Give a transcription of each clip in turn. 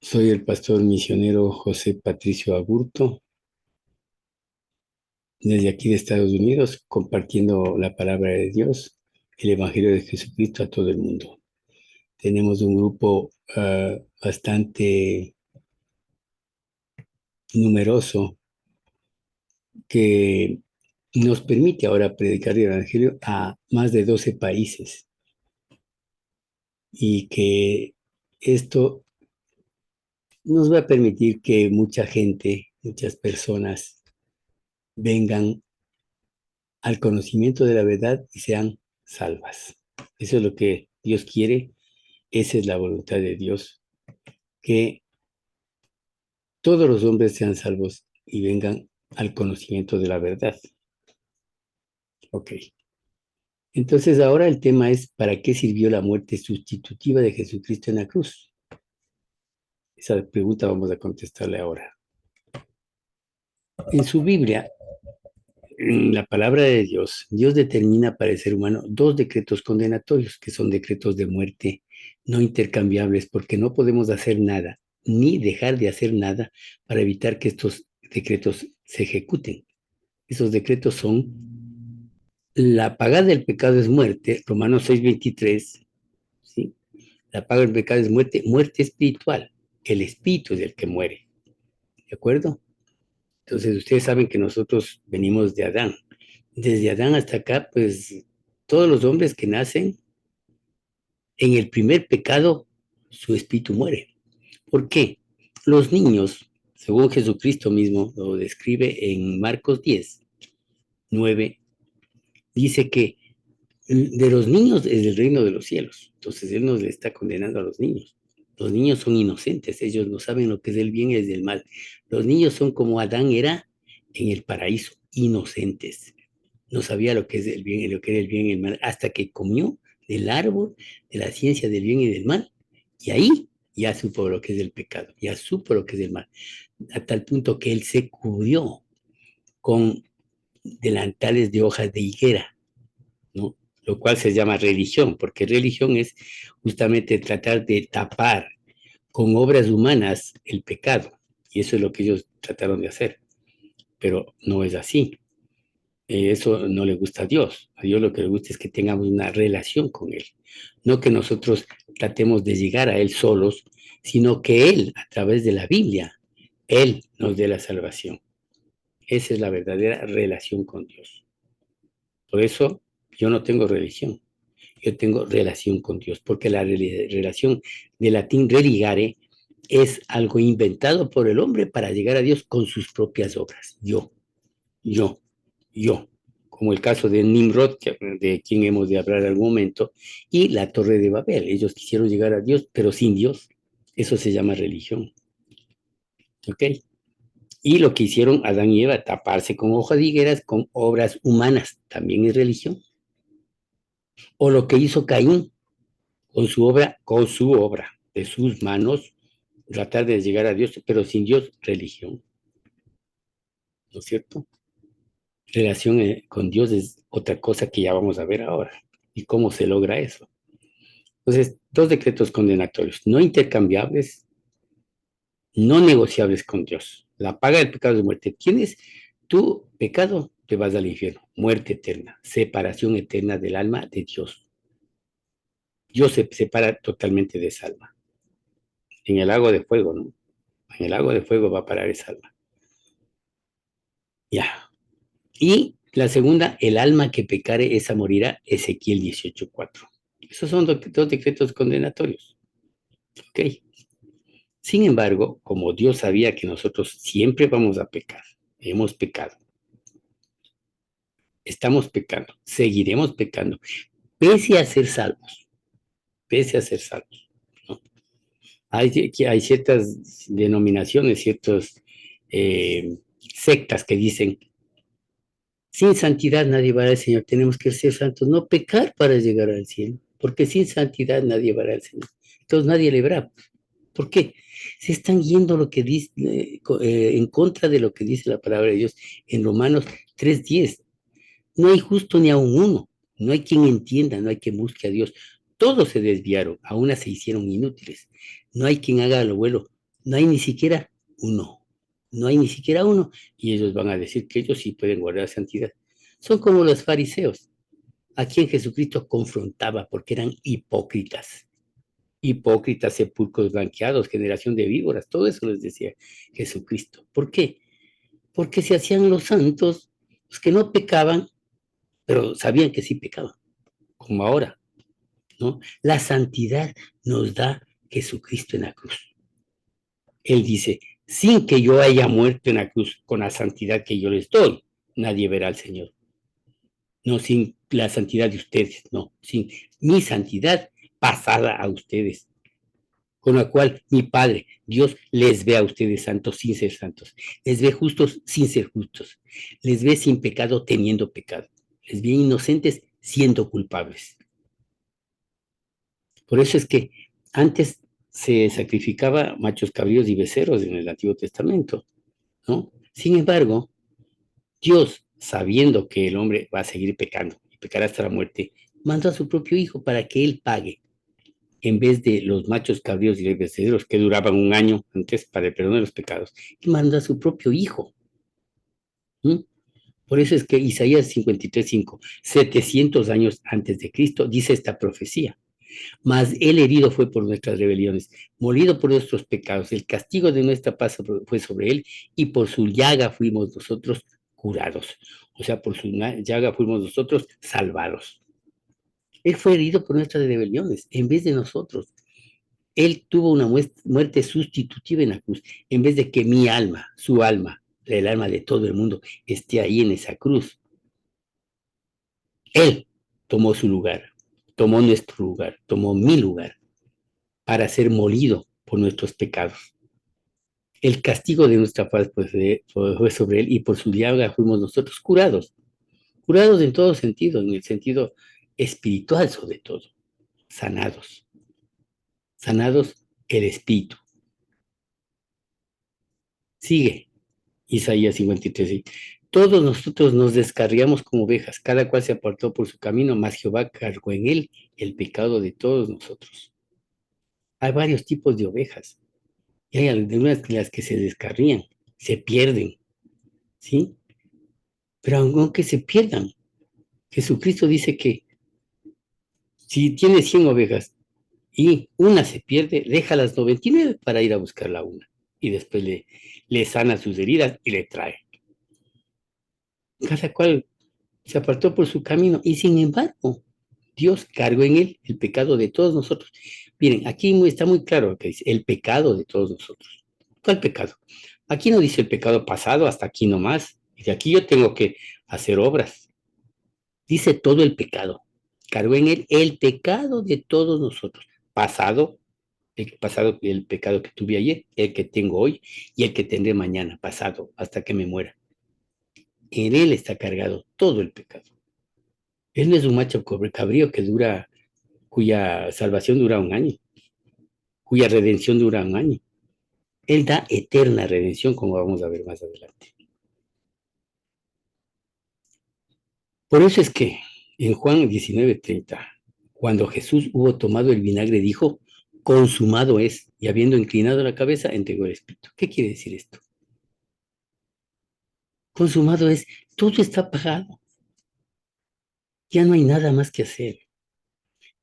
Soy el pastor misionero José Patricio Aburto, desde aquí de Estados Unidos, compartiendo la palabra de Dios, el Evangelio de Jesucristo a todo el mundo. Tenemos un grupo bastante numeroso que nos permite ahora predicar el Evangelio a más de 12 países y que esto nos va a permitir que mucha gente, muchas personas vengan al conocimiento de la verdad y sean salvas. Eso es lo que Dios quiere, esa es la voluntad de Dios, que todos los hombres sean salvos y vengan al conocimiento de la verdad. Ok. Entonces ahora el tema es, ¿para qué sirvió la muerte sustitutiva de Jesucristo en la cruz? Esa pregunta vamos a contestarle ahora. En su Biblia, en la palabra de Dios, Dios determina para el ser humano dos decretos condenatorios, que son decretos de muerte no intercambiables, porque no podemos hacer nada, ni dejar de hacer nada para evitar que estos decretos se ejecuten. Esos decretos son: la paga del pecado es muerte, Romanos 6:23, ¿sí? La paga del pecado es muerte, muerte espiritual. El espíritu es el que muere, ¿de acuerdo? Entonces, ustedes saben que nosotros venimos de Adán. Desde Adán hasta acá, pues todos los hombres que nacen en el primer pecado, su espíritu muere. ¿Por qué? Los niños, según Jesucristo mismo lo describe en Marcos 10:9, dice que de los niños es el reino de los cielos. Entonces Él nos le está condenando a los niños. Los niños son inocentes, ellos no saben lo que es el bien y el mal. Los niños son como Adán era en el paraíso, inocentes. No sabía lo que es el bien y lo que era el bien y el mal hasta que comió del árbol de la ciencia del bien y del mal. Y ahí ya supo lo que es el pecado, ya supo lo que es el mal, a tal punto que él se cubrió con delantales de hojas de higuera, ¿no? Lo cual se llama religión, porque religión es justamente tratar de tapar con obras humanas el pecado. Y eso es lo que ellos trataron de hacer, pero no es así. Eso no le gusta a Dios. A Dios lo que le gusta es que tengamos una relación con Él. No que nosotros tratemos de llegar a Él solos, sino que Él, a través de la Biblia, Él nos dé la salvación. Esa es la verdadera relación con Dios. Por eso yo no tengo religión, yo tengo relación con Dios, porque la relación de latín religare es algo inventado por el hombre para llegar a Dios con sus propias obras. Yo, yo, como el caso de Nimrod, de quien hemos de hablar en algún momento, y la Torre de Babel. Ellos quisieron llegar a Dios, pero sin Dios. Eso se llama religión. ¿Ok? Y lo que hicieron Adán y Eva, taparse con hojas de higueras con obras humanas, también es religión. O lo que hizo Caín con su obra, de sus manos, tratar de llegar a Dios, pero sin Dios, religión. ¿No es cierto? Relación con Dios es otra cosa que ya vamos a ver ahora. ¿Y cómo se logra eso? Entonces, dos decretos condenatorios, no intercambiables, no negociables con Dios. La paga del pecado es muerte. ¿Tienes tu pecado? Te vas al infierno. Muerte eterna, separación eterna del alma de Dios. Dios se separa totalmente de esa alma. En el lago de fuego, ¿no? En el lago de fuego va a parar esa alma. Ya. Y la segunda, el alma que pecare, esa morirá. Ezequiel 18:4. Esos son dos decretos condenatorios. Ok. Sin embargo, como Dios sabía que nosotros siempre vamos a pecar, hemos pecado, estamos pecando, seguiremos pecando, pese a ser salvos, pese a ser salvos, ¿no? Hay ciertas denominaciones, ciertas sectas que dicen, sin santidad nadie va al Señor, tenemos que ser santos, no pecar para llegar al cielo, porque sin santidad nadie va al Señor. Entonces nadie le verá. ¿Por qué? Se están yendo lo que dice, en contra de lo que dice la palabra de Dios en Romanos 3:10. No hay justo ni aun uno. No hay quien entienda, no hay quien busque a Dios. Todos se desviaron, a una se hicieron inútiles. No hay quien haga lo bueno, No hay ni siquiera uno. No hay ni siquiera uno. Y ellos van a decir que ellos sí pueden guardar santidad. Son como los fariseos, a quien Jesucristo confrontaba porque eran hipócritas. Hipócritas, sepulcros blanqueados, generación de víboras, todo eso les decía Jesucristo. ¿Por qué? Porque se hacían los santos, los que no pecaban, pero sabían que sí pecaban, como ahora, ¿no? La santidad nos da Jesucristo en la cruz. Él dice, sin que yo haya muerto en la cruz con la santidad que yo les doy, nadie verá al Señor. No sin la santidad de ustedes, no, sin mi santidad pasada a ustedes, con la cual mi Padre, Dios, les ve a ustedes santos sin ser santos, les ve justos sin ser justos, les ve sin pecado teniendo pecado, les ve inocentes siendo culpables. Por eso es que antes se sacrificaba machos cabríos y becerros en el Antiguo Testamento, ¿no? Sin embargo, Dios, sabiendo que el hombre va a seguir pecando y pecará hasta la muerte, mandó a su propio hijo para que él pague, en vez de los machos cabríos y becerros que duraban un año antes para el perdón de los pecados. Él mandó a su propio hijo. ¿Sí? Por eso es que Isaías 53:5, 700 años antes de Cristo, dice esta profecía. Mas él herido fue por nuestras rebeliones, molido por nuestros pecados. El castigo de nuestra paz fue sobre él y por su llaga fuimos nosotros curados. O sea, por su llaga fuimos nosotros salvados. Él fue herido por nuestras rebeliones en vez de nosotros. Él tuvo una muerte sustitutiva en la cruz, en vez de que mi alma, su alma, el alma de todo el mundo, esté ahí en esa cruz. Él tomó su lugar, tomó nuestro lugar, tomó mi lugar para ser molido por nuestros pecados. El castigo de nuestra paz fue sobre él y por su llaga fuimos nosotros curados. Curados en todo sentido, en el sentido espiritual sobre todo. Sanados. Sanados el espíritu. Sigue Isaías 53. Todos nosotros nos descarriamos como ovejas, cada cual se apartó por su camino, mas Jehová cargó en él el pecado de todos nosotros. Hay varios tipos de ovejas y hay algunas de las que se descarrían, se pierden, ¿sí? Pero aunque se pierdan, Jesucristo dice que si tienes 100 ovejas y una se pierde, deja las 99 para ir a buscar la una. Y después le sana sus heridas y le trae. Cada cual se apartó por su camino y sin embargo, Dios cargó en él el pecado de todos nosotros. Miren, aquí está muy claro que dice el pecado de todos nosotros. ¿Cuál pecado? Aquí no dice el pecado pasado, hasta aquí nomás. Y de aquí yo tengo que hacer obras. Dice todo el pecado. Cargó en él el pecado de todos nosotros. Pasado, el pecado que tuve ayer, el que tengo hoy y el que tendré mañana, pasado, hasta que me muera. En él está cargado todo el pecado. Él no es un macho cabrío cuya salvación dura un año, cuya redención dura un año. Él da eterna redención, como vamos a ver más adelante. Por eso es que en Juan 19:30, cuando Jesús hubo tomado el vinagre, dijo, consumado es, y habiendo inclinado la cabeza, entregó el Espíritu. ¿Qué quiere decir esto? Consumado es, todo está pagado, ya no hay nada más que hacer.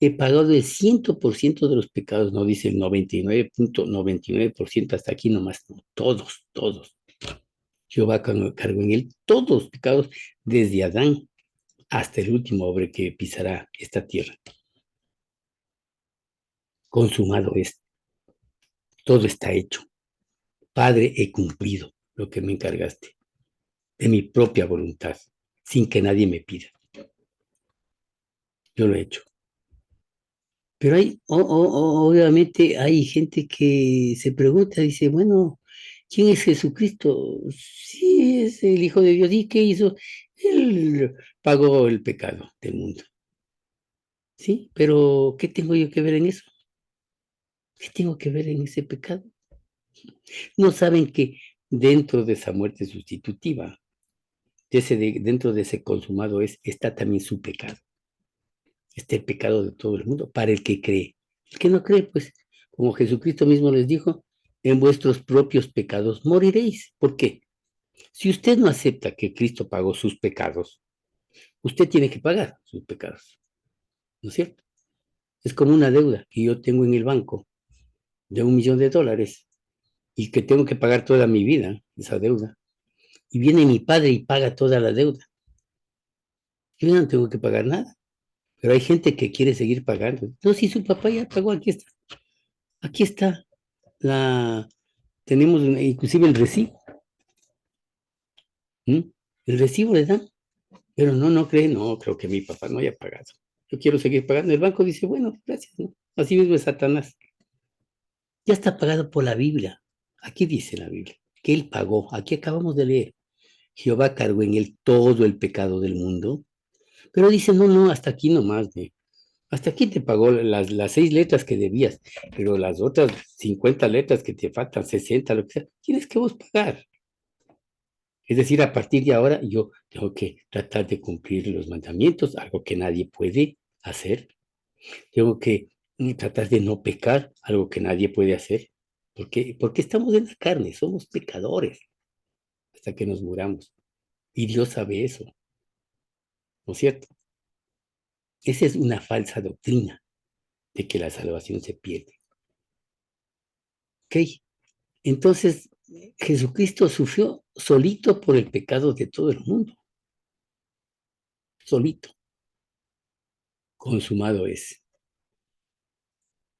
He pagado el 100% de los pecados, no dice el 99.99%, hasta aquí nomás, no, todos, todos. Jehová cargó en él todos los pecados, desde Adán hasta el último hombre que pisará esta tierra. Consumado es, todo está hecho. Padre, he cumplido lo que me encargaste, de mi propia voluntad, sin que nadie me pida. Yo lo he hecho. Pero obviamente hay gente que se pregunta, dice, bueno, ¿quién es Jesucristo? Sí, es el Hijo de Dios. ¿Y qué hizo? Él pagó el pecado del mundo. Sí, pero ¿qué tengo yo que ver en eso? ¿Qué tengo que ver en ese pecado? No saben que dentro de esa muerte sustitutiva, dentro de ese consumado está también su pecado. Está el pecado de todo el mundo para el que cree. El que no cree, pues, como Jesucristo mismo les dijo, en vuestros propios pecados moriréis. ¿Por qué? Si usted no acepta que Cristo pagó sus pecados, usted tiene que pagar sus pecados, ¿no es cierto? Es como una deuda que yo tengo en el banco de $1 millón y que tengo que pagar toda mi vida esa deuda. Y viene mi padre y paga toda la deuda. Yo no tengo que pagar nada. Pero hay gente que quiere seguir pagando. No, si su papá ya pagó, aquí está. Aquí está la, tenemos inclusive el recibo. ¿M? El recibo le dan, pero no cree, no, creo que mi papá no haya pagado. Yo quiero seguir pagando. El banco dice, bueno, gracias, ¿no? Así mismo es Satanás. Ya está pagado por la Biblia. Aquí dice la Biblia que él pagó. Aquí acabamos de leer. Jehová cargó en él todo el pecado del mundo. Pero dice, no, hasta aquí nomás, hasta aquí te pagó las 6 letras que debías, pero las otras 50 letras que te faltan, 60, lo que sea, tienes que vos pagar. Es decir, a partir de ahora yo tengo que tratar de cumplir los mandamientos, algo que nadie puede hacer. Tengo que tratar de no pecar, algo que nadie puede hacer. Porque estamos en la carne, somos pecadores hasta que nos muramos. Y Dios sabe eso, ¿no es cierto? Esa es una falsa doctrina de que la salvación se pierde. ¿Ok? Entonces, Jesucristo sufrió solito por el pecado de todo el mundo, solito, consumado es.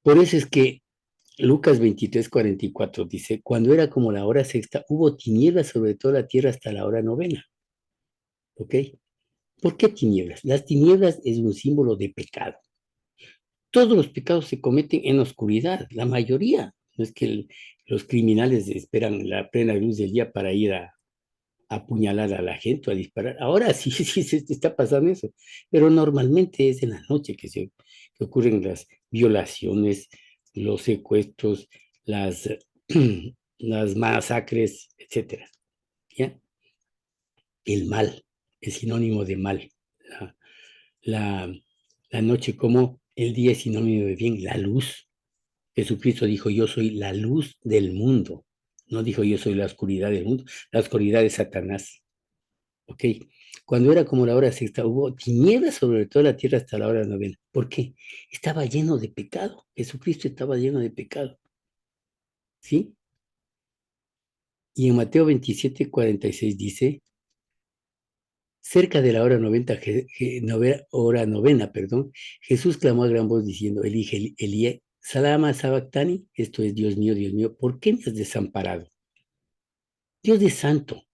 Por eso es que Lucas 23:44 dice, cuando era como la hora sexta, hubo tinieblas sobre toda la tierra hasta la hora novena. ¿Ok? ¿Por qué tinieblas? Las tinieblas es un símbolo de pecado. Todos los pecados se cometen en oscuridad, la mayoría. No es que los criminales esperan la plena luz del día para ir a apuñalar a la gente o a disparar. Ahora sí, sí se está pasando eso, pero normalmente es en la noche que ocurren las violaciones, los secuestros, las, las masacres, etcétera. ¿Ya? El mal es sinónimo de mal. La, la, la noche como el día es sinónimo de bien, la luz. Jesucristo dijo, yo soy la luz del mundo. No dijo, yo soy la oscuridad del mundo. La oscuridad es Satanás. Ok, cuando era como la hora sexta, hubo tinieblas sobre toda la tierra hasta la hora novena. ¿Por qué? Estaba lleno de pecado. Jesucristo estaba lleno de pecado. ¿Sí? Y en Mateo 27:46 dice, cerca de la hora hora novena, perdón, Jesús clamó a gran voz diciendo, elige Elías, Salama Sabactani, esto es, Dios mío, ¿por qué me has desamparado? Dios es santo.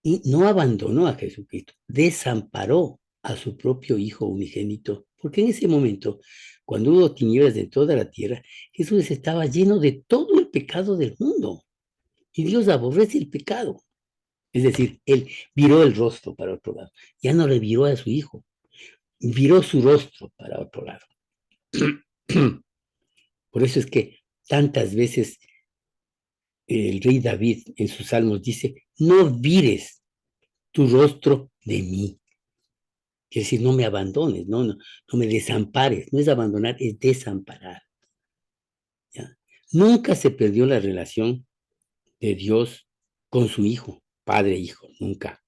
Y no abandonó a Jesucristo, desamparó a su propio Hijo unigénito, porque en ese momento, cuando hubo tinieblas en toda la tierra, Jesús estaba lleno de todo el pecado del mundo. Y Dios aborrece el pecado. Es decir, Él viró el rostro para otro lado. Ya no le viró a su Hijo, viró su rostro para otro lado. Por eso es que tantas veces el rey David en sus salmos dice, no vires tu rostro de mí. Es decir, no me abandones, no me desampares. No es abandonar, es desamparar. ¿Ya? Nunca se perdió la relación de Dios con su Hijo, Padre e Hijo, nunca.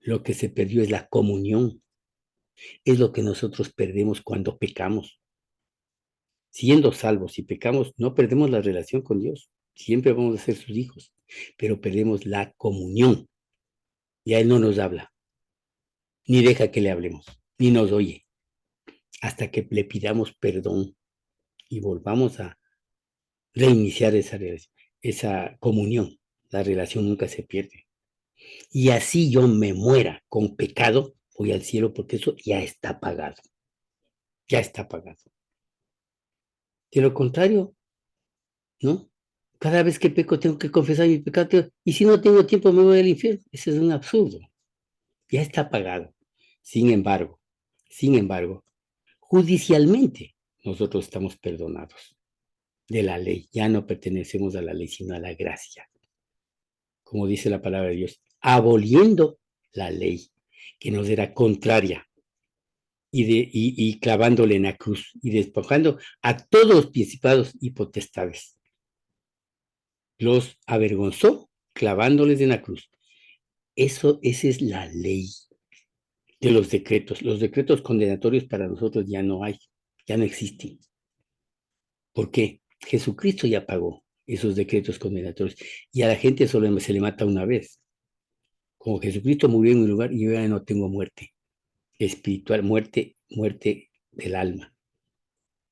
Lo que se perdió es la comunión. Es lo que nosotros perdemos cuando pecamos. Siendo salvos, si pecamos, no perdemos la relación con Dios. Siempre vamos a ser sus hijos, pero perdemos la comunión. Ya Él no nos habla, ni deja que le hablemos, ni nos oye, hasta que le pidamos perdón y volvamos a reiniciar esa comunión. La relación nunca se pierde. Y así yo me muera con pecado, voy al cielo porque eso ya está pagado. Ya está pagado. De lo contrario, ¿no? Cada vez que peco tengo que confesar mi pecado y si no tengo tiempo me voy al infierno. Eso es un absurdo. Ya está pagado. Sin embargo, judicialmente nosotros estamos perdonados de la ley. Ya no pertenecemos a la ley, sino a la gracia. Como dice la palabra de Dios, aboliendo la ley que nos era contraria y clavándole en la cruz y despojando a todos los principados y potestades. los avergonzó clavándoles en la cruz. Esa es la ley de los decretos. Los decretos condenatorios para nosotros ya no hay, ya no existen. ¿Por qué? Jesucristo ya pagó esos decretos condenatorios y a la gente solo se le mata una vez. Como Jesucristo murió en mi lugar, yo ya no tengo muerte espiritual, muerte del alma.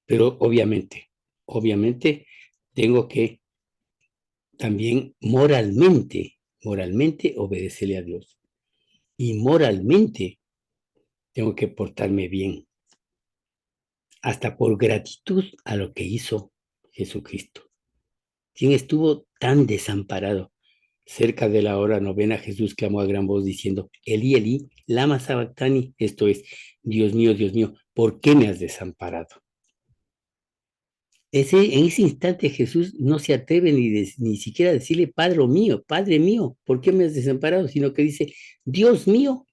Pero obviamente tengo que también moralmente obedecerle a Dios. Y moralmente tengo que portarme bien, hasta por gratitud a lo que hizo Jesucristo. Quien estuvo tan desamparado. Cerca de la hora novena, Jesús clamó a gran voz diciendo, Elí, Elí, lama sabactani, esto es, Dios mío, ¿por qué me has desamparado? En ese instante Jesús no se atreve ni siquiera a decirle, Padre mío, ¿por qué me has desamparado? Sino que dice, Dios mío,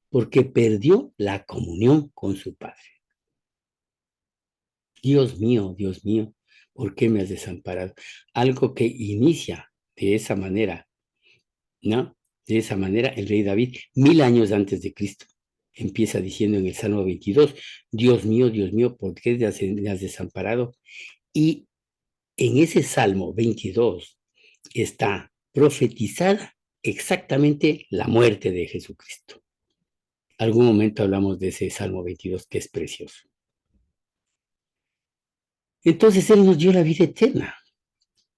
porque perdió la comunión con su Padre. Dios mío, ¿por qué me has desamparado? Algo que inicia de esa manera, ¿no? De esa manera el rey David, 1000 años antes de Cristo, empieza diciendo en el Salmo 22, Dios mío, ¿por qué me has desamparado? Y en ese Salmo 22 está profetizada exactamente la muerte de Jesucristo. Algún momento hablamos de ese Salmo 22 que es precioso. Entonces Él nos dio la vida eterna.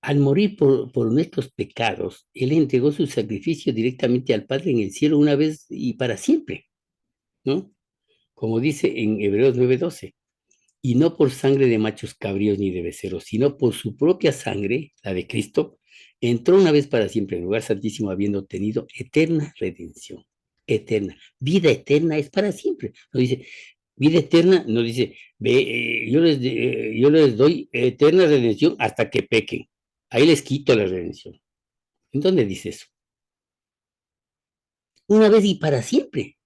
Al morir por nuestros pecados, Él entregó su sacrificio directamente al Padre en el cielo una vez y para siempre, ¿no? Como dice en Hebreos 9:12, y no por sangre de machos cabríos ni de becerros, sino por su propia sangre, la de Cristo, entró una vez para siempre en el lugar santísimo, habiendo obtenido eterna redención. Eterna. Vida eterna es para siempre. No dice, vida eterna, no dice, yo les doy eterna redención hasta que pequen. Ahí les quito la redención. ¿En dónde dice eso? Una vez y para siempre.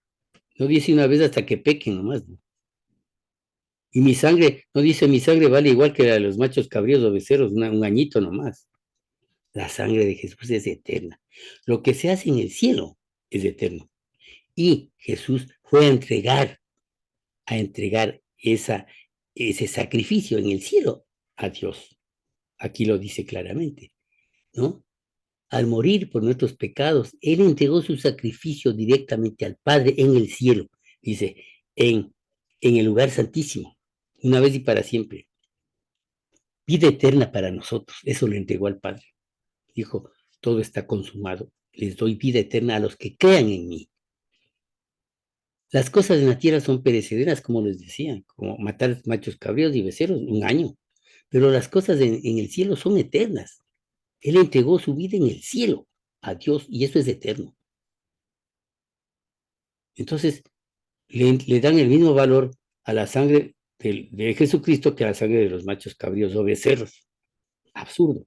No dice una vez hasta que pequen nomás, ¿no? Y mi sangre, no dice mi sangre vale igual que la de los machos cabríos o becerros, un añito nomás. La sangre de Jesús es eterna. Lo que se hace en el cielo es eterno. Y Jesús fue a entregar ese sacrificio en el cielo a Dios. Aquí lo dice claramente, ¿no? Al morir por nuestros pecados, Él entregó su sacrificio directamente al Padre en el cielo, dice, en, en el lugar santísimo, una vez y para siempre. Vida eterna para nosotros, eso le entregó al Padre. Dijo, todo está consumado, les doy vida eterna a los que crean en mí. Las cosas en la tierra son perecederas, como les decía, como matar machos cabríos y becerros, un año. Pero las cosas en el cielo son eternas. Él entregó su vida en el cielo a Dios y eso es eterno. Entonces, le dan el mismo valor a la sangre de Jesucristo que a la sangre de los machos cabríos o becerros. Absurdo.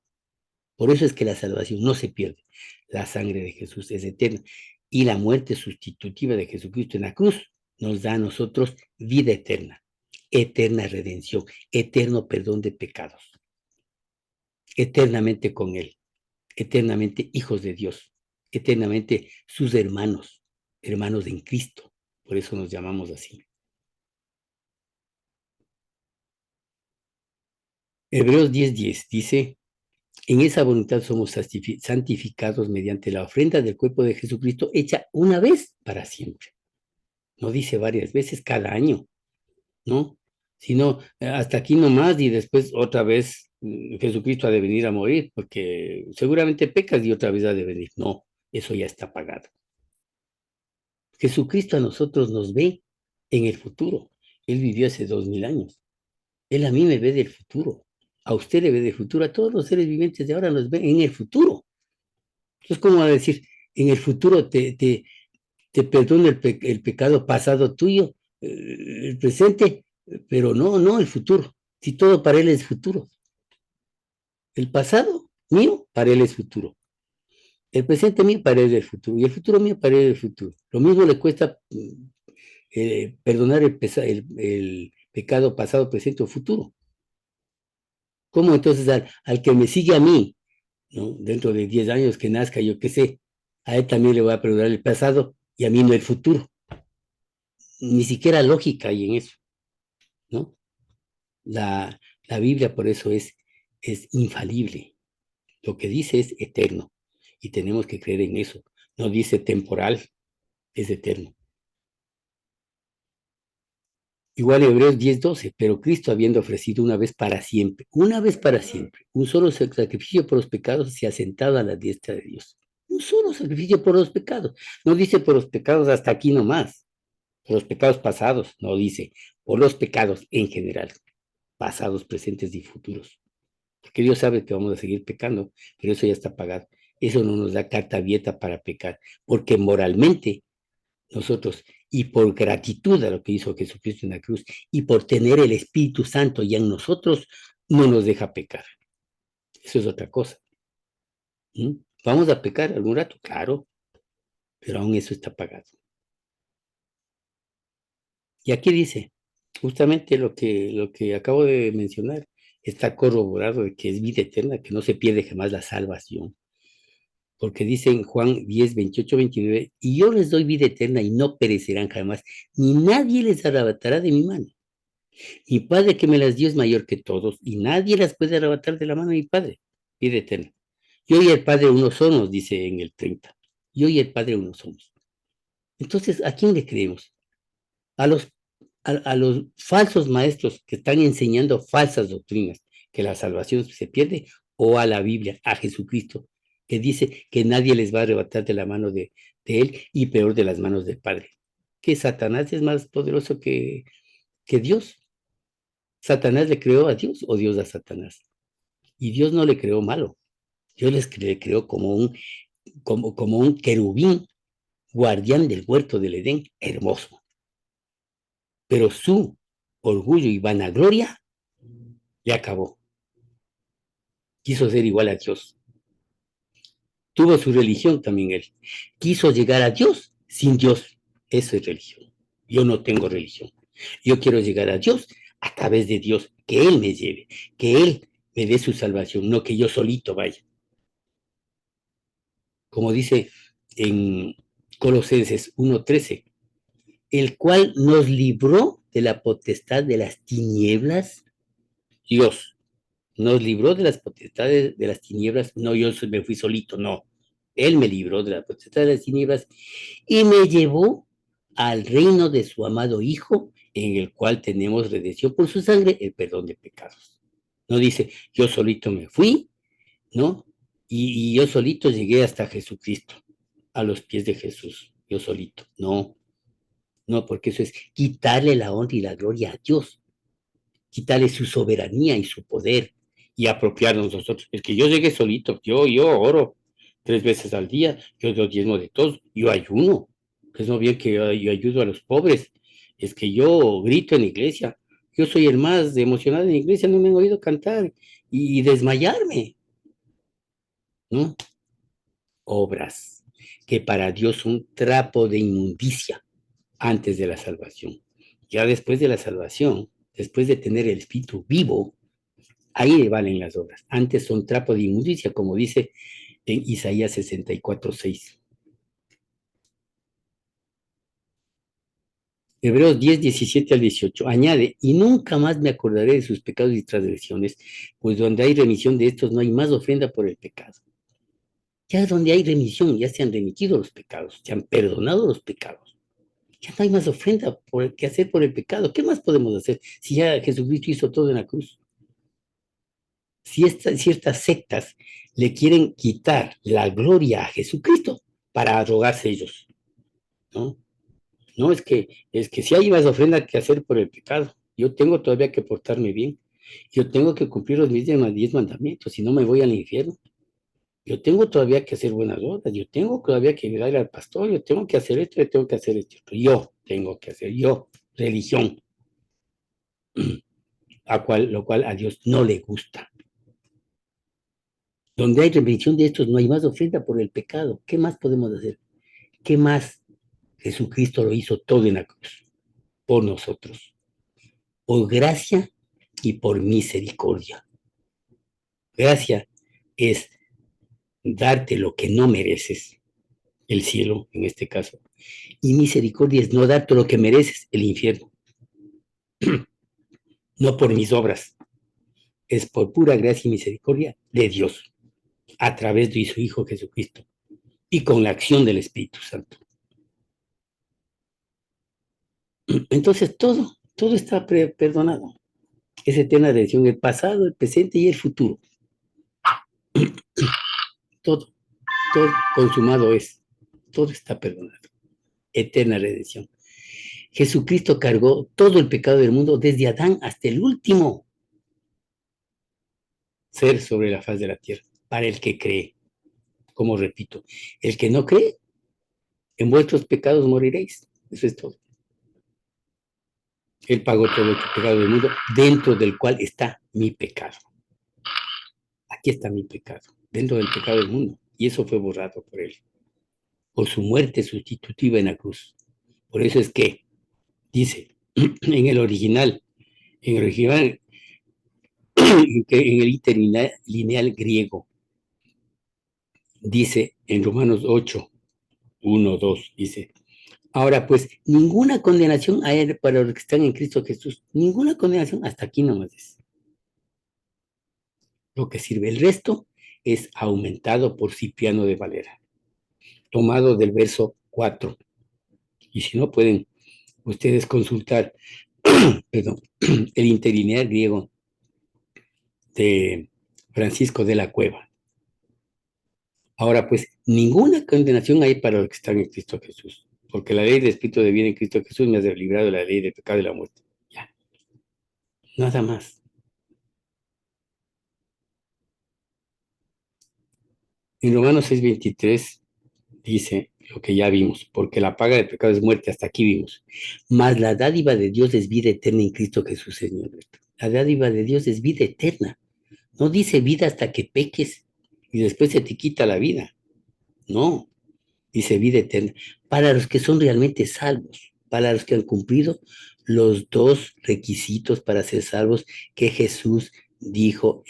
Por eso es que la salvación no se pierde. La sangre de Jesús es eterna. Y la muerte sustitutiva de Jesucristo en la cruz nos da a nosotros vida eterna, eterna redención, eterno perdón de pecados, eternamente con Él, eternamente hijos de Dios, eternamente sus hermanos, hermanos en Cristo. Por eso nos llamamos así. Hebreos 10:10 dice, en esa voluntad somos santificados mediante la ofrenda del cuerpo de Jesucristo hecha una vez para siempre. No dice varias veces cada año, ¿no? Sino hasta aquí nomás y después otra vez Jesucristo ha de venir a morir porque seguramente pecas y otra vez ha de venir. No, eso ya está pagado. Jesucristo a nosotros nos ve en el futuro. Él vivió hace 2000 años. Él a mí me ve del futuro. A usted le ve del futuro. A todos los seres vivientes de ahora nos ven en el futuro. Es como decir, en el futuro te perdono el pecado pasado tuyo, el presente, pero no el futuro. Si todo para él es futuro. El pasado mío para él es futuro. El presente mío para él es futuro. Y el futuro mío para él es futuro. Lo mismo le cuesta perdonar el pecado pasado, presente o futuro. ¿Cómo entonces al que me sigue a mí, ¿no? Dentro de 10 años que nazca, yo qué sé, a él también le voy a perdonar el pasado y a mí no el futuro? Ni siquiera lógica hay en eso, ¿no? La Biblia por eso es infalible. Lo que dice es eterno y tenemos que creer en eso. No dice temporal, es eterno. Igual Hebreos 10:12, pero Cristo habiendo ofrecido una vez para siempre, un solo sacrificio por los pecados, se ha sentado a la diestra de Dios. Un solo sacrificio por los pecados. No dice por los pecados hasta aquí nomás, por los pecados pasados, no dice, por los pecados en general, pasados, presentes y futuros. Porque Dios sabe que vamos a seguir pecando, pero eso ya está pagado. Eso no nos da carta abierta para pecar, porque moralmente nosotros, y por gratitud a lo que hizo Jesucristo en la cruz, y por tener el Espíritu Santo ya en nosotros, no nos deja pecar. Eso es otra cosa. ¿Mm? ¿Vamos a pecar algún rato? Claro, pero aún eso está pagado. Y aquí dice, justamente lo que acabo de mencionar, está corroborado de que es vida eterna, que no se pierde jamás la salvación. Porque dice en Juan 10, 28, 29, y yo les doy vida eterna y no perecerán jamás, ni nadie les arrebatará de mi mano. Mi Padre que me las dio es mayor que todos, y nadie las puede arrebatar de la mano de mi Padre. Vida eterna. Yo y el Padre uno somos, dice en el 30. Yo y el Padre uno somos. Entonces, ¿a quién le creemos? A los falsos maestros que están enseñando falsas doctrinas, que la salvación se pierde, o a la Biblia, a Jesucristo, que dice que nadie les va a arrebatar de la mano de Él y peor de las manos del Padre. Que Satanás es más poderoso que Dios. ¿Satanás le creó a Dios o Dios a Satanás? Y Dios no le creó malo. Dios le creó como un querubín, guardián del huerto del Edén, hermoso. Pero su orgullo y vanagloria le acabó. Quiso ser igual a Dios. Tuvo su religión también él. Quiso llegar a Dios sin Dios. Eso es religión. Yo no tengo religión. Yo quiero llegar a Dios a través de Dios, que Él me lleve, que Él me dé su salvación, no que yo solito vaya. Como dice en Colosenses 1:13, el cual nos libró de la potestad de las tinieblas. Dios nos libró de las potestades de las tinieblas. No, yo me fui solito, no. Él me libró de la potestad de las tinieblas y me llevó al reino de su amado Hijo, en el cual tenemos redención por su sangre, el perdón de pecados. No dice, yo solito me fui, ¿no? Y yo solito llegué hasta Jesucristo, a los pies de Jesús, yo solito. No, no, porque eso es quitarle la honra y la gloria a Dios, quitarle su soberanía y su poder y apropiarnos nosotros. Es que yo llegué solito, yo oro 3 veces al día, yo doy diezmo de todos, yo ayuno, es no bien que yo ayudo a los pobres, es que yo grito en la iglesia, yo soy el más emocionado en la iglesia, no me han oído cantar y desmayarme, ¿no? Obras que para Dios son trapo de inmundicia antes de la salvación. Ya después de la salvación, después de tener el Espíritu vivo, ahí valen las obras. Antes son trapo de inmundicia, como dice en Isaías 64:6. Hebreos 10, 17 al 18. Añade, y nunca más me acordaré de sus pecados y transgresiones, pues donde hay remisión de estos no hay más ofrenda por el pecado. Ya donde hay remisión, ya se han remitido los pecados, se han perdonado los pecados. Ya no hay más ofrenda que hacer por el pecado. ¿Qué más podemos hacer si ya Jesucristo hizo todo en la cruz? Si ciertas sectas le quieren quitar la gloria a Jesucristo para arrogarse ellos, ¿no? No, es que si hay más ofrenda que hacer por el pecado, yo tengo todavía que portarme bien, yo tengo que cumplir los 10 mandamientos, si no me voy al infierno. Yo tengo todavía que hacer buenas obras, yo tengo todavía que ayudar al pastor, yo tengo que hacer esto, yo tengo que hacer esto. Yo tengo que hacer, yo, religión, lo cual a Dios no le gusta. Donde hay remisión de estos, no hay más ofrenda por el pecado. ¿Qué más podemos hacer? ¿Qué más? Jesucristo lo hizo todo en la cruz, por nosotros, por gracia y por misericordia. Gracia es darte lo que no mereces, el cielo en este caso, y misericordia es no darte lo que mereces, el infierno, no por mis obras, es por pura gracia y misericordia de Dios, a través de su Hijo Jesucristo, y con la acción del Espíritu Santo. Entonces todo está perdonado. Es eterna redención, el pasado, el presente y el futuro. Todo, todo consumado es. Todo está perdonado. Eterna redención. Jesucristo cargó todo el pecado del mundo, desde Adán hasta el último ser sobre la faz de la tierra, para el que cree. Como repito, el que no cree, en vuestros pecados moriréis. Eso es todo. Él pagó todo el pecado del mundo, dentro del cual está mi pecado. Aquí está mi pecado, dentro del pecado del mundo. Y eso fue borrado por él, por su muerte sustitutiva en la cruz. Por eso es que dice en el original, en el interlineal griego, dice en Romanos 8, 1, 2, dice, ahora pues, ninguna condenación hay para los que están en Cristo Jesús, ninguna condenación, hasta aquí nomás es lo que sirve. El resto es aumentado por Cipriano de Valera, tomado del verso 4. Y si no, pueden ustedes consultar, perdón, el interlineal griego de Francisco de la Cueva. Ahora, pues, ninguna condenación hay para los que están en Cristo Jesús, porque la ley del Espíritu de vida en Cristo Jesús me ha librado de la ley del pecado y la muerte. Ya, nada más. En Romanos 6:23 dice lo que ya vimos, porque la paga del pecado es muerte, hasta aquí vimos. Mas la dádiva de Dios es vida eterna en Cristo Jesús, Señor. La dádiva de Dios es vida eterna. No dice vida hasta que peques y después se te quita la vida. No, dice vida eterna, para los que son realmente salvos, para los que han cumplido los dos requisitos para ser salvos que Jesús dijo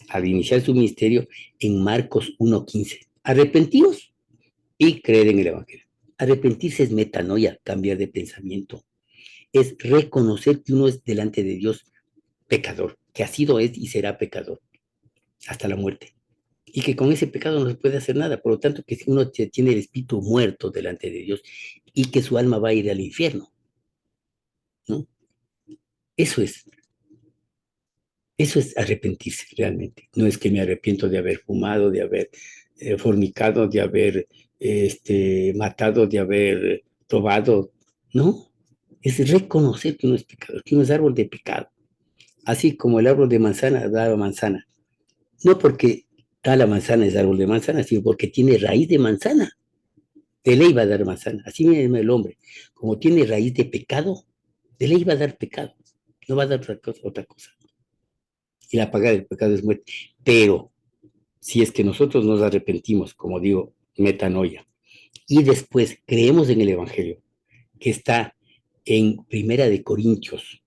al iniciar su ministerio en Marcos 1:15. Arrepentíos y creer en el Evangelio. Arrepentirse es metanoia, cambiar de pensamiento. Es reconocer que uno es delante de Dios pecador, que ha sido, es y será pecador hasta la muerte. Y que con ese pecado no se puede hacer nada. Por lo tanto, que si uno tiene el espíritu muerto delante de Dios y que su alma va a ir al infierno, ¿no? Eso es, eso es arrepentirse realmente. No es que me arrepiento de haber fumado, de haber fornicado, de haber matado, de haber robado. No, es reconocer que uno es pecador, que uno es árbol de pecado. Así como el árbol de manzana da manzana. No porque da la manzana es árbol de manzana, sino porque tiene raíz de manzana. De ley va a dar manzana. Así mismo el hombre, como tiene raíz de pecado, de ley va a dar pecado. No va a dar otra cosa. Y la paga del pecado es muerte. Pero si es que nosotros nos arrepentimos, como digo, metanoia, y después creemos en el Evangelio, que está en Primera de Corintios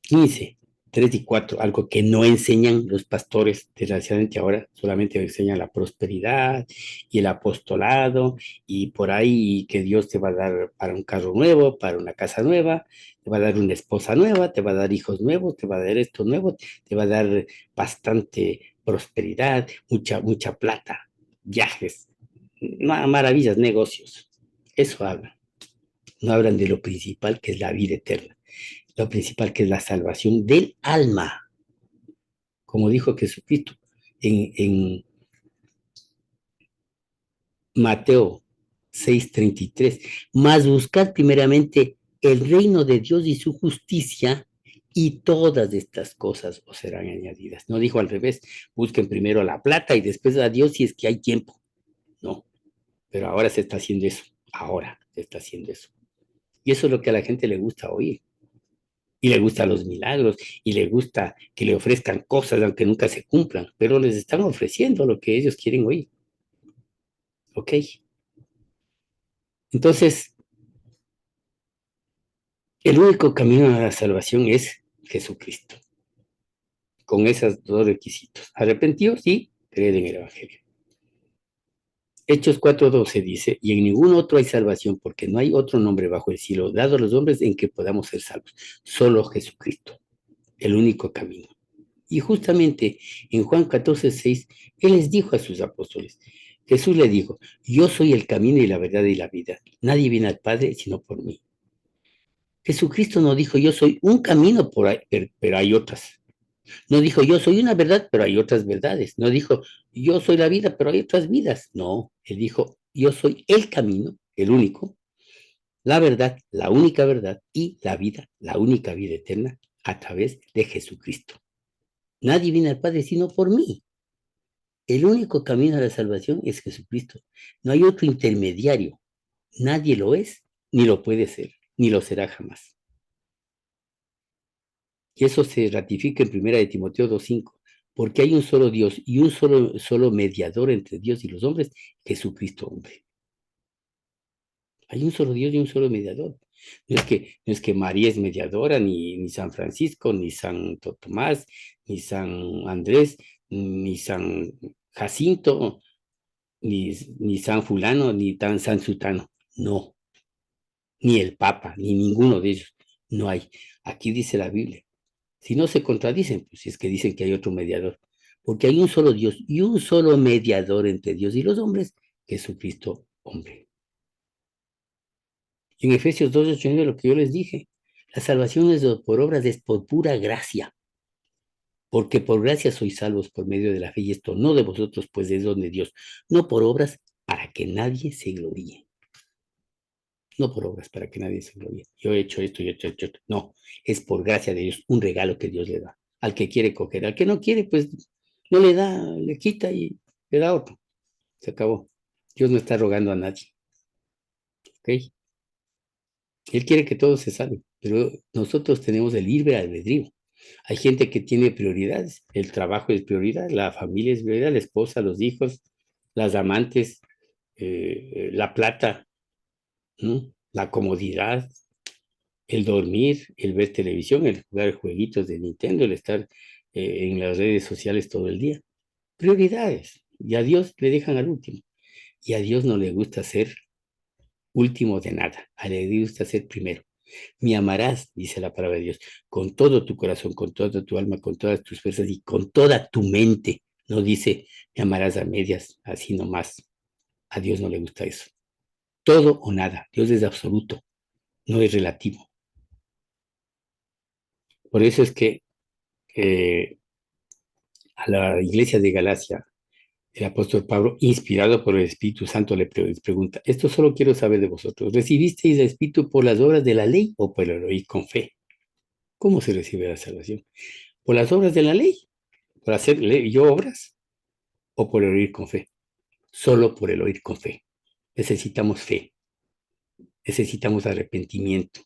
15, 3 y 4, algo que no enseñan los pastores, desgraciadamente ahora solamente enseñan la prosperidad y el apostolado y por ahí que Dios te va a dar para un carro nuevo, para una casa nueva, te va a dar una esposa nueva, te va a dar hijos nuevos, te va a dar esto nuevo, te va a dar bastante prosperidad, mucha plata, viajes, maravillas, negocios. Eso hablan. No hablan de lo principal que es la vida eterna, lo principal que es la salvación del alma, como dijo Jesucristo en Mateo 6:33, mas buscad primeramente el reino de Dios y su justicia y todas estas cosas os serán añadidas. No dijo al revés, busquen primero la plata y después a Dios si es que hay tiempo. No, pero ahora se está haciendo eso, ahora se está haciendo eso. Y eso es lo que a la gente le gusta oír. Y le gustan los milagros y le gusta que le ofrezcan cosas aunque nunca se cumplan, pero les están ofreciendo lo que ellos quieren oír. ¿Ok? Entonces, el único camino a la salvación es Jesucristo. con esos dos requisitos. Arrepentidos y creer en el Evangelio. Hechos 4:12 dice, y en ningún otro hay salvación, porque no hay otro nombre bajo el cielo dado a los hombres en que podamos ser salvos. Solo Jesucristo, el único camino. Y justamente en Juan 14:6, Él les dijo a sus apóstoles, Jesús le dijo, yo soy el camino y la verdad y la vida. Nadie viene al Padre sino por mí. Jesucristo no dijo, yo soy un camino, por ahí, pero hay otras. No dijo, yo soy una verdad, pero hay otras verdades. No dijo, yo soy la vida, pero hay otras vidas. No, Él dijo, yo soy el camino, el único, la verdad, la única verdad y la vida, la única vida eterna a través de Jesucristo. Nadie viene al Padre sino por mí. El único camino a la salvación es Jesucristo. No hay otro intermediario. Nadie lo es, ni lo puede ser, ni lo será jamás. Y eso se ratifica en Primera de Timoteo 2:5, porque hay un solo Dios y un solo mediador entre Dios y los hombres, Jesucristo hombre. Hay un solo Dios y un solo mediador. No es que María es mediadora, ni San Francisco, ni Santo Tomás, ni San Andrés, ni San Jacinto, ni San Fulano, ni tan San Sutano. No, ni el Papa, ni ninguno de ellos. No hay. Aquí dice la Biblia. Si no se contradicen, pues si es que dicen que hay otro mediador. Porque hay un solo Dios y un solo mediador entre Dios y los hombres, Jesucristo hombre. Y en Efesios 2:8 lo que yo les dije, la salvación es por obras, es por pura gracia. Porque por gracia sois salvos por medio de la fe, y esto no de vosotros, pues es don de Dios, no por obras para que nadie se gloríe. No por obras para que nadie se gloríe. Yo he hecho esto, yo he hecho esto. No, es por gracia de Dios, un regalo que Dios le da. Al que quiere coger, al que no quiere, pues no le da, le quita y le da otro. Se acabó. Dios no está rogando a nadie, ¿ok? Él quiere que todos se salven, pero nosotros tenemos el libre albedrío. Hay gente que tiene prioridades. El trabajo es prioridad, la familia es prioridad, la esposa, los hijos, las amantes, la plata, ¿no? La comodidad, el dormir, el ver televisión, el jugar jueguitos de Nintendo, el estar en las redes sociales todo el día. Prioridades. Y a Dios le dejan al último. Y a Dios no le gusta ser último de nada. A Él le gusta ser primero. Me amarás, dice la palabra de Dios, con todo tu corazón, con toda tu alma, con todas tus fuerzas y con toda tu mente. No dice, me amarás a medias, así nomás. A Dios no le gusta eso. Todo o nada. Dios es absoluto, no es relativo. Por eso es que eh, a la iglesia de Galacia, el apóstol Pablo, inspirado por el Espíritu Santo, les pregunta, esto solo quiero saber de vosotros, ¿recibisteis el Espíritu por las obras de la ley o por el oír con fe? ¿Cómo se recibe la salvación? ¿Por las obras de la ley? ¿Por hacer yo obras? ¿O por el oír con fe? Solo por el oír con fe. Necesitamos fe, necesitamos arrepentimiento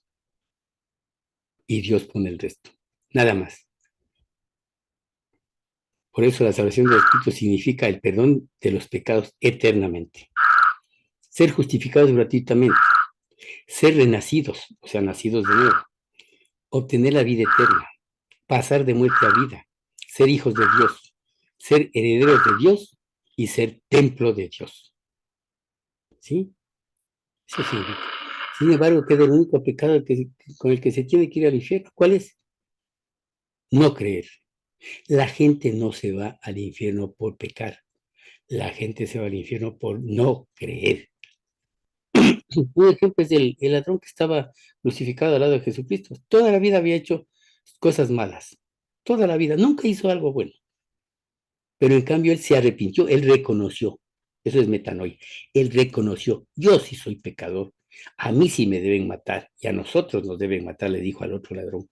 y Dios pone el resto. Nada más. Por eso la salvación del Espíritu significa el perdón de los pecados eternamente. Ser justificados gratuitamente. Ser renacidos, o sea, nacidos de nuevo. Obtener la vida eterna. Pasar de muerte a vida. Ser hijos de Dios. Ser herederos de Dios y ser templo de Dios. ¿Sí? Eso significa. Sin embargo, queda el único pecado con el que se tiene que ir al infierno. ¿Cuál es? No creer. La gente no se va al infierno por pecar. La gente se va al infierno por no creer. Un ejemplo es el ladrón que estaba crucificado al lado de Jesucristo. Toda la vida había hecho cosas malas. Toda la vida. Nunca hizo algo bueno. Pero en cambio él se arrepintió, él reconoció. Eso es metanoia. Él reconoció, yo sí soy pecador. A mí sí me deben matar y a nosotros nos deben matar, le dijo al otro ladrón.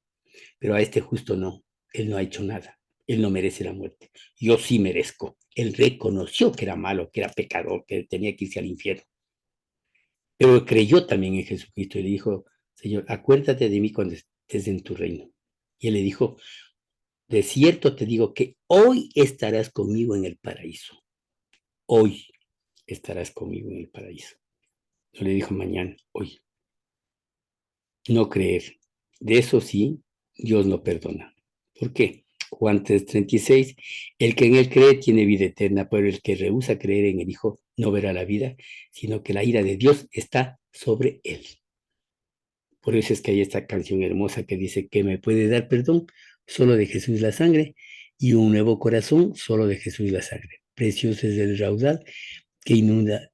Pero a este justo no. Él no ha hecho nada. Él no merece la muerte. Yo sí merezco. Él reconoció que era malo, que era pecador, que tenía que irse al infierno. Pero creyó también en Jesucristo y le dijo, Señor, acuérdate de mí cuando estés en tu reino. Y él le dijo, de cierto te digo que hoy estarás conmigo en el paraíso. Hoy estarás conmigo en el paraíso. No le dijo mañana, hoy. No creer. De eso sí, Dios no perdona. ¿Por qué? Juan 3:36, el que en él cree tiene vida eterna, pero el que rehúsa creer en el Hijo no verá la vida, sino que la ira de Dios está sobre él. Por eso es que hay esta canción hermosa que dice que me puede dar perdón solo de Jesús la sangre y un nuevo corazón solo de Jesús la sangre. Precioso es el raudal que inunda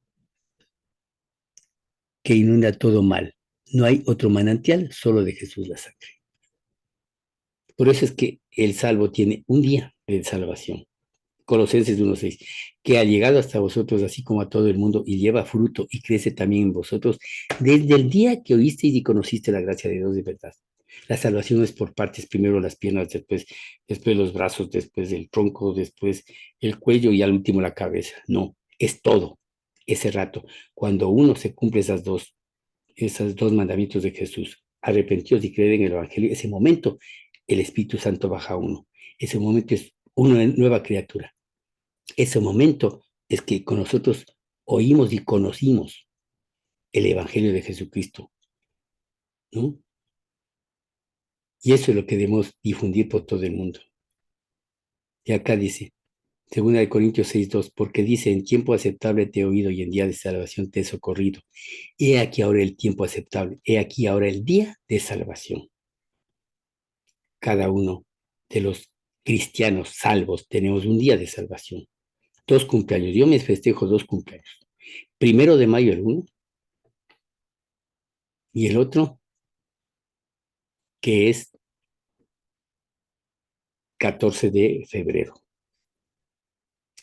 todo mal. No hay otro manantial solo de Jesús la sangre. Por eso es que el salvo tiene un día de salvación. Colosenses 1:6, que ha llegado hasta vosotros así como a todo el mundo y lleva fruto y crece también en vosotros desde el día que oísteis y conociste la gracia de Dios de verdad. La salvación es por partes, primero las piernas, después los brazos, después el tronco, después el cuello y al último la cabeza. No, es todo. Ese rato, cuando uno se cumple esos dos mandamientos de Jesús, arrepentidos y creer en el Evangelio, ese momento el Espíritu Santo baja a uno. Ese momento es una nueva criatura. Ese momento es que con nosotros oímos y conocimos el Evangelio de Jesucristo, ¿no? Y eso es lo que debemos difundir por todo el mundo. Y acá dice, 2 Corintios 6:2, porque dice, en tiempo aceptable te he oído y en día de salvación te he socorrido. He aquí ahora el tiempo aceptable, he aquí ahora el día de salvación. Cada uno de los cristianos salvos tenemos un día de salvación. 2 cumpleaños. Yo me festejo 2 cumpleaños. 1 de mayo el uno y el otro que es 14 de febrero.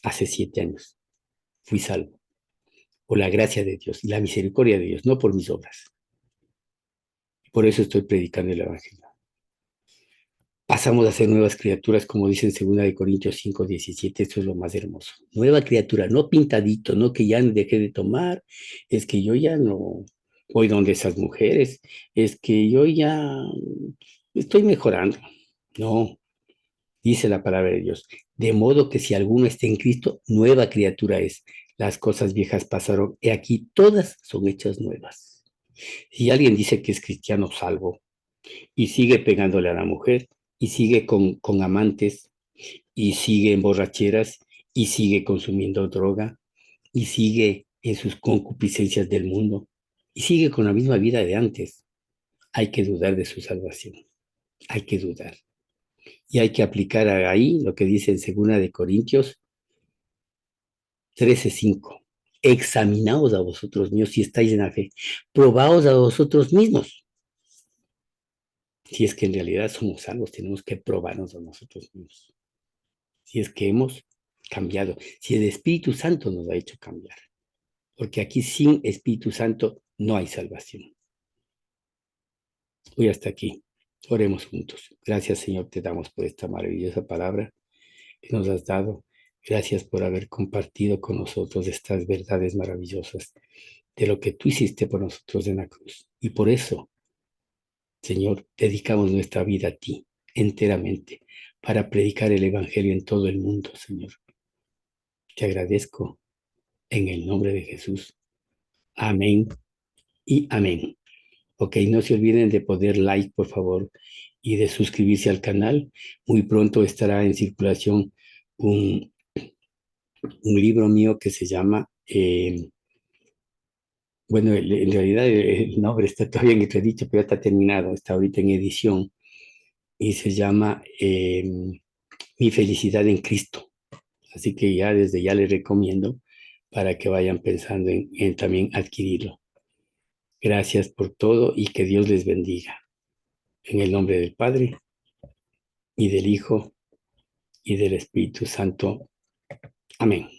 Hace 7 años fui salvo por la gracia de Dios y la misericordia de Dios, no por mis obras. Por eso estoy predicando el Evangelio. Pasamos a ser nuevas criaturas, como dice en 2 Corintios 5:17. Esto es lo más hermoso. Nueva criatura, no pintadito, no que ya dejé de tomar, es que yo ya no voy donde esas mujeres, es que yo ya estoy mejorando. No, dice la palabra de Dios. De modo que si alguno está en Cristo, nueva criatura es. Las cosas viejas pasaron, y aquí todas son hechas nuevas. Si alguien dice que es cristiano salvo y sigue pegándole a la mujer, y sigue con amantes, y sigue en borracheras, y sigue consumiendo droga, y sigue en sus concupiscencias del mundo, y sigue con la misma vida de antes, hay que dudar de su salvación. Hay que dudar. Y hay que aplicar ahí lo que dice en 2 Corintios 13:5. Examinaos a vosotros mismos si estáis en la fe. Probaos a vosotros mismos. Si es que en realidad somos salvos, tenemos que probarnos a nosotros mismos. Si es que hemos cambiado, si el Espíritu Santo nos ha hecho cambiar. Porque aquí sin Espíritu Santo no hay salvación. Hoy hasta aquí. Oremos juntos. Gracias, Señor, te damos por esta maravillosa palabra que nos has dado. Gracias por haber compartido con nosotros estas verdades maravillosas de lo que tú hiciste por nosotros en la cruz. Y por eso, Señor, dedicamos nuestra vida a ti enteramente para predicar el Evangelio en todo el mundo, Señor. Te agradezco en el nombre de Jesús. Amén y amén. Ok, no se olviden de poner like, por favor, y de suscribirse al canal. Muy pronto estará en circulación un, un libro mío que se llama, bueno, en realidad el nombre está todavía en dicho, pero ya está terminado, está ahorita en edición, y se llama Mi felicidad en Cristo. Así que ya desde ya les recomiendo para que vayan pensando en también adquirirlo. Gracias por todo y que Dios les bendiga. En el nombre del Padre y del Hijo y del Espíritu Santo. Amén.